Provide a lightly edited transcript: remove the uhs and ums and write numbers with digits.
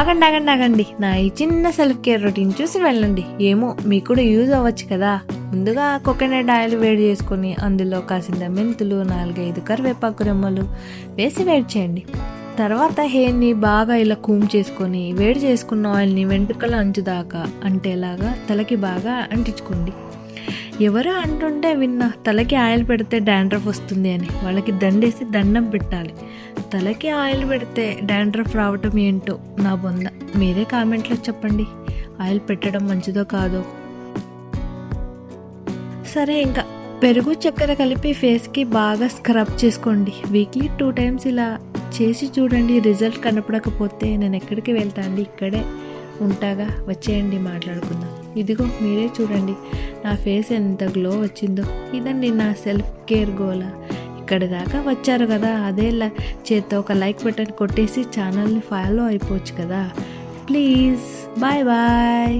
ఆగండి ఆగండి ఆగండి, నా ఈ చిన్న సెల్ఫ్ కేర్ రొటీన్ చూసి వెళ్ళండి. ఏమో మీకు కూడా యూజ్ అవ్వచ్చు కదా. ముందుగా కోకోనట్ ఆయిల్ వేడి చేసుకొని అందులో కాసింత మెంతులు, 4-5 కరివేపాకు రెమ్మలు వేసి వేడి చేయండి. తర్వాత హెయిర్ని బాగా ఇలా కూమ్ చేసుకొని వేడి చేసుకున్న ఆయిల్ని వెంట్రుకల అంచు దాకా అంటేలాగా తలకి బాగా అంటించుకోండి. ఎవరో అంటుంటే విన్నా, తలకి ఆయిల్ పెడితే డాండ్రఫ్ వస్తుంది అని. వాళ్ళకి దండేసి దండం పెట్టాలి. తలకి ఆయిల్ పెడితే డాండ్రఫ్ రావటం ఏంటో నా బొంద. మీరే కామెంట్లో చెప్పండి, ఆయిల్ పెట్టడం మంచిదో కాదో. సరే, ఇంకా పెరుగు చక్కెర కలిపి ఫేస్కి బాగా స్క్రబ్ చేసుకోండి. వీక్లీ 2 times ఇలా చేసి చూడండి. రిజల్ట్ కనపడకపోతే నేను ఎక్కడికి వెళ్తా అండి, ఇక్కడే ఉంటాగా, వచ్చేయండి మాట్లాడుకుందాం. ఇదిగో మీరే చూడండి నా ఫేస్ ఎంత గ్లో వచ్చిందో. ఇదండి నా సెల్ఫ్ కేర్ గోల. ఇక్కడ దాకా వచ్చారు కదా, అదే చేత్తో ఒక లైక్ బటన్ కొట్టేసి ఛానల్ని ఫాలో అయిపోవచ్చు కదా ప్లీజ్. Bye bye.